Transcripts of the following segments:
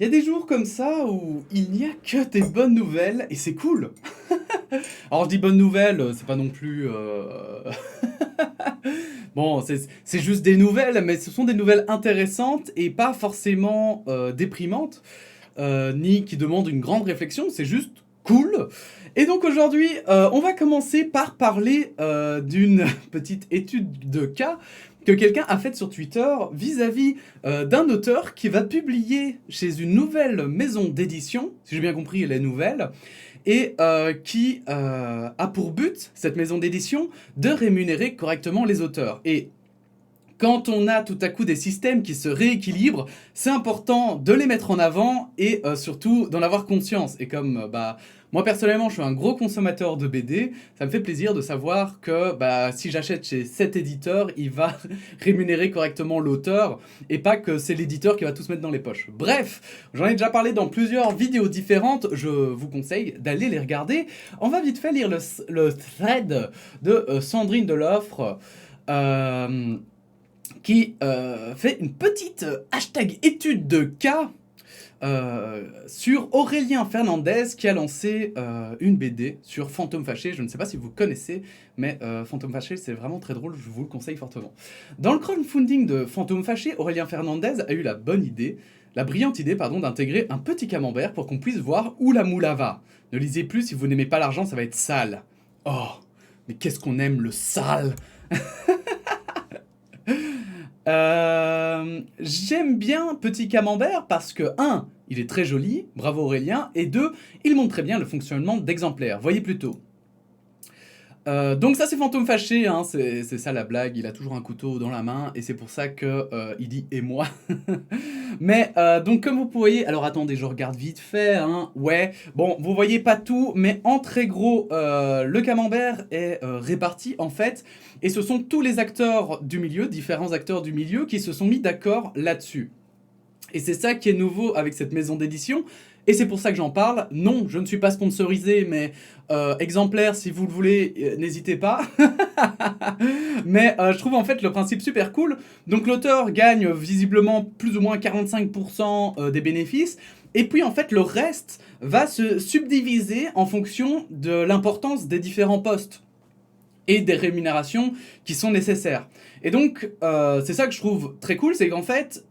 Il y a des jours comme ça où il n'y a que des bonnes nouvelles et c'est cool. Alors je dis bonnes nouvelles, c'est pas non plus... Bon, c'est juste des nouvelles, mais ce sont des nouvelles intéressantes et pas forcément déprimantes, ni qui demandent une grande réflexion, c'est juste cool. Et donc aujourd'hui, on va commencer par parler d'une petite étude de cas que quelqu'un a faite sur Twitter vis-à-vis d'un auteur qui va publier chez une nouvelle maison d'édition, si j'ai bien compris, elle est nouvelle, et qui a pour but, cette maison d'édition, de rémunérer correctement les auteurs. Et quand on a tout à coup des systèmes qui se rééquilibrent, c'est important de les mettre en avant et surtout d'en avoir conscience. Et comme moi personnellement je suis un gros consommateur de BD, ça me fait plaisir de savoir que si j'achète chez cet éditeur, il va rémunérer correctement l'auteur et pas que c'est l'éditeur qui va tout se mettre dans les poches. Bref, j'en ai déjà parlé dans plusieurs vidéos différentes, je vous conseille d'aller les regarder. On va vite fait lire le thread de Sandrine Deloffre. Qui fait une petite hashtag étude de cas sur Aurélien Fernandez qui a lancé une BD sur Fantôme Fâché. Je ne sais pas si vous connaissez, mais Fantôme Fâché, c'est vraiment très drôle, je vous le conseille fortement. Dans le crowdfunding de Fantôme Fâché, Aurélien Fernandez a eu la brillante idée, d'intégrer un petit camembert pour qu'on puisse voir où la moula va. Ne lisez plus, si vous n'aimez pas l'argent, ça va être sale. Oh, mais qu'est-ce qu'on aime le sale. J'aime bien Petit Camembert parce que 1. Il est très joli, bravo Aurélien, et 2. Il montre très bien le fonctionnement d'exemplaires. Voyez plutôt. Donc ça c'est Fantôme Fâché, hein, c'est ça la blague, il a toujours un couteau dans la main et c'est pour ça que il dit « et moi ». Mais donc comme vous voyez, alors attendez je regarde vite fait, hein, ouais, bon vous voyez pas tout, mais en très gros le camembert est réparti en fait et ce sont tous les acteurs du milieu, différents acteurs du milieu qui se sont mis d'accord là-dessus. Et c'est ça qui est nouveau avec cette maison d'édition. Et c'est pour ça que j'en parle. Non, je ne suis pas sponsorisé, mais exemplaire, si vous le voulez, n'hésitez pas. Mais je trouve en fait le principe super cool. Donc l'auteur gagne visiblement plus ou moins 45% des bénéfices. Et puis en fait le reste va se subdiviser en fonction de l'importance des différents postes et des rémunérations qui sont nécessaires. Et donc c'est ça que je trouve très cool, c'est qu'en fait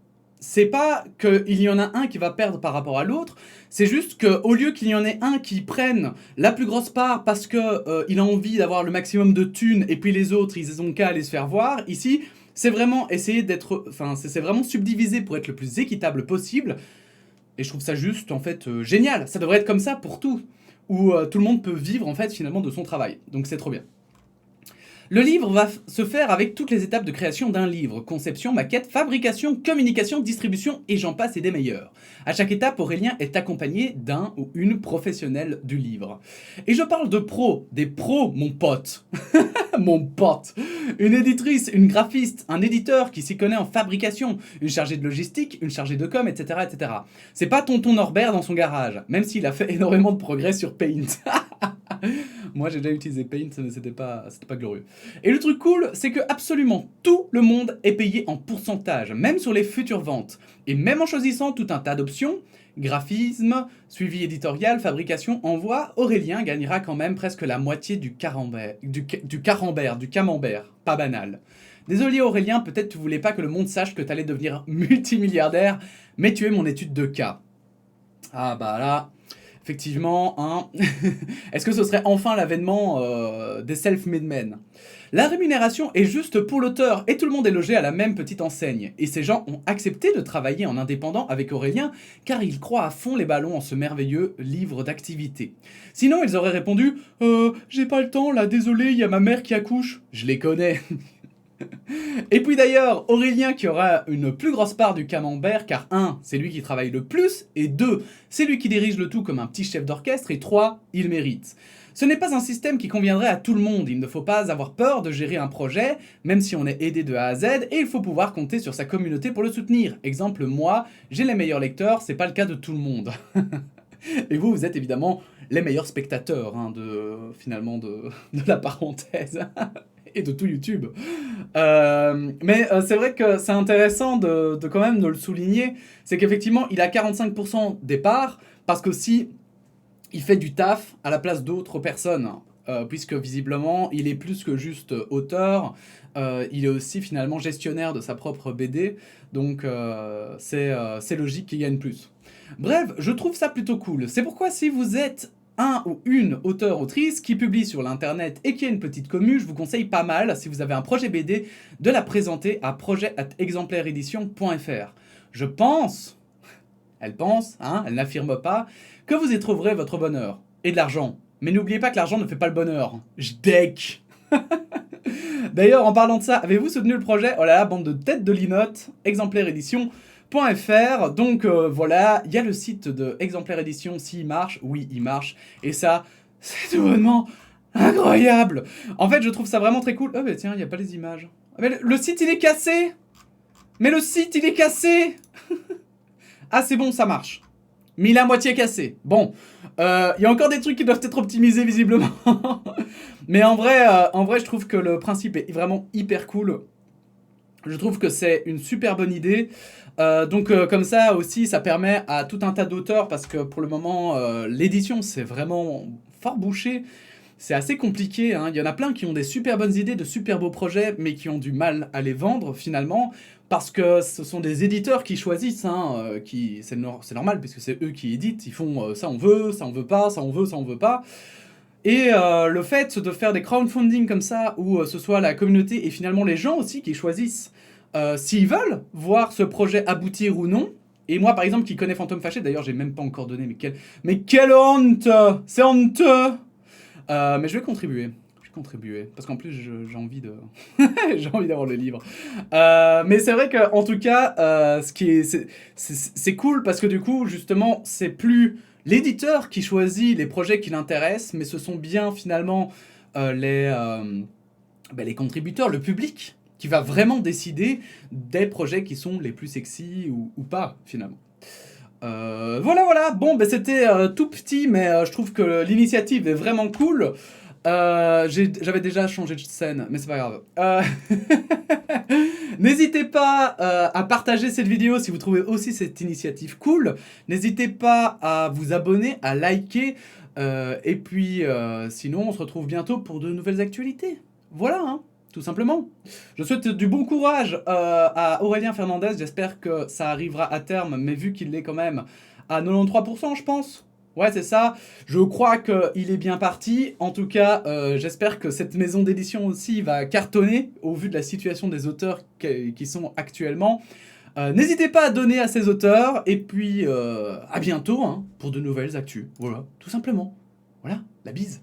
c'est pas qu'il y en a un qui va perdre par rapport à l'autre, c'est juste qu'au lieu qu'il y en ait un qui prenne la plus grosse part parce que il a envie d'avoir le maximum de thunes et puis les autres ils ont qu'à aller se faire voir, ici c'est vraiment essayer d'être, enfin c'est vraiment subdivisé pour être le plus équitable possible et je trouve ça juste en fait génial, ça devrait être comme ça pour tout, où tout le monde peut vivre en fait finalement de son travail, donc c'est trop bien. Le livre va se faire avec toutes les étapes de création d'un livre. Conception, maquette, fabrication, communication, distribution et j'en passe et des meilleurs. À chaque étape, Aurélien est accompagné d'un ou une professionnelle du livre. Et je parle de pros, des pros, mon pote. Mon pote. Une éditrice, une graphiste, un éditeur qui s'y connaît en fabrication, une chargée de logistique, une chargée de com, etc. etc. C'est pas tonton Norbert dans son garage, même s'il a fait énormément de progrès sur Paint. Moi j'ai déjà utilisé Paint, mais c'était pas glorieux. Et le truc cool, c'est que absolument tout le monde est payé en pourcentage, même sur les futures ventes. Et même en choisissant tout un tas d'options, graphisme, suivi éditorial, fabrication, envoi, Aurélien gagnera quand même presque la moitié du camembert, pas banal. Désolé Aurélien, peut-être tu voulais pas que le monde sache que t'allais devenir multimilliardaire, mais tu es mon étude de cas. Ah bah là... Effectivement, hein. Est-ce que ce serait enfin l'avènement des self-made men? La rémunération est juste pour l'auteur et tout le monde est logé à la même petite enseigne. Et ces gens ont accepté de travailler en indépendant avec Aurélien car ils croient à fond les ballons en ce merveilleux livre d'activité. Sinon, ils auraient répondu « J'ai pas le temps là, désolé, il y a ma mère qui accouche. » Je les connais. Et puis d'ailleurs, Aurélien qui aura une plus grosse part du camembert, car 1. C'est lui qui travaille le plus, et 2. C'est lui qui dirige le tout comme un petit chef d'orchestre, et 3. Il mérite. Ce n'est pas un système qui conviendrait à tout le monde, il ne faut pas avoir peur de gérer un projet, même si on est aidé de A à Z, et il faut pouvoir compter sur sa communauté pour le soutenir. Exemple, moi, j'ai les meilleurs lecteurs, c'est pas le cas de tout le monde. Et vous, vous êtes évidemment les meilleurs spectateurs, hein, finalement, de la parenthèse. et de tout YouTube. Mais c'est vrai que c'est intéressant de quand même de le souligner, c'est qu'effectivement, il a 45% des parts, parce qu'aussi, il fait du taf à la place d'autres personnes. Puisque visiblement, il est plus que juste auteur, il est aussi finalement gestionnaire de sa propre BD, donc c'est logique qu'il gagne plus. Bref, je trouve ça plutôt cool. C'est pourquoi si vous êtes un ou une auteur-autrice qui publie sur l'internet et qui a une petite commu, je vous conseille pas mal, si vous avez un projet BD, de la présenter à projet@exemplaireedition.fr. Je pense, elle pense, hein, elle n'affirme pas, que vous y trouverez votre bonheur et de l'argent. Mais n'oubliez pas que l'argent ne fait pas le bonheur. Je deck. D'ailleurs, en parlant de ça, avez-vous soutenu le projet? Oh là là, bande de têtes de linotte, exemplaireedition.fr. Donc voilà, il y a le site de Exemplaire Édition, s'il marche. Oui, il marche. Et ça, c'est tout bonnement incroyable. En fait, je trouve ça vraiment très cool. Oh bah tiens, il n'y a pas les images. Ah, mais le site, il est cassé. Mais le site, il est cassé. Ah, c'est bon, ça marche. Mais il est à moitié cassé. Bon, il y a encore des trucs qui doivent être optimisés visiblement. Mais en vrai, je trouve que le principe est vraiment hyper cool. Je trouve que c'est une super bonne idée. Donc comme ça aussi, ça permet à tout un tas d'auteurs, parce que pour le moment, l'édition, c'est vraiment fort bouché. C'est assez compliqué, hein. Il y en a plein qui ont des super bonnes idées, de super beaux projets, mais qui ont du mal à les vendre finalement, parce que ce sont des éditeurs qui choisissent, hein, c'est normal, puisque c'est eux qui éditent, ils font ça on veut pas, ça on veut pas. Et le fait de faire des crowdfunding comme ça, où ce soit la communauté et finalement les gens aussi qui choisissent s'ils veulent voir ce projet aboutir ou non. Et moi par exemple qui connais Fantôme Fâché, d'ailleurs j'ai même pas encore donné, mais quelle honte! C'est honteux! Mais je vais contribuer. Parce qu'en plus j'ai envie de j'ai envie d'avoir le livre. Mais c'est vrai que en tout cas, c'est cool, parce que du coup justement c'est plus l'éditeur qui choisit les projets qui l'intéressent, mais ce sont bien finalement les contributeurs, le public, qui va vraiment décider des projets qui sont les plus sexy ou pas finalement. Voilà, bon, ben c'était tout petit, mais je trouve que l'initiative est vraiment cool. J'avais déjà changé de scène, mais c'est pas grave. N'hésitez pas à partager cette vidéo si vous trouvez aussi cette initiative cool. N'hésitez pas à vous abonner, à liker. Et puis, sinon, on se retrouve bientôt pour de nouvelles actualités. Voilà, hein, tout simplement. Je souhaite du bon courage à Aurélien Fernandez. J'espère que ça arrivera à terme, mais vu qu'il est quand même à 93%, je pense. Ouais, c'est ça. Je crois qu'il est bien parti. En tout cas, j'espère que cette maison d'édition aussi va cartonner au vu de la situation des auteurs qui sont actuellement. N'hésitez pas à donner à ces auteurs. Et puis, à bientôt, hein, pour de nouvelles actus. Voilà, tout simplement. Voilà, la bise.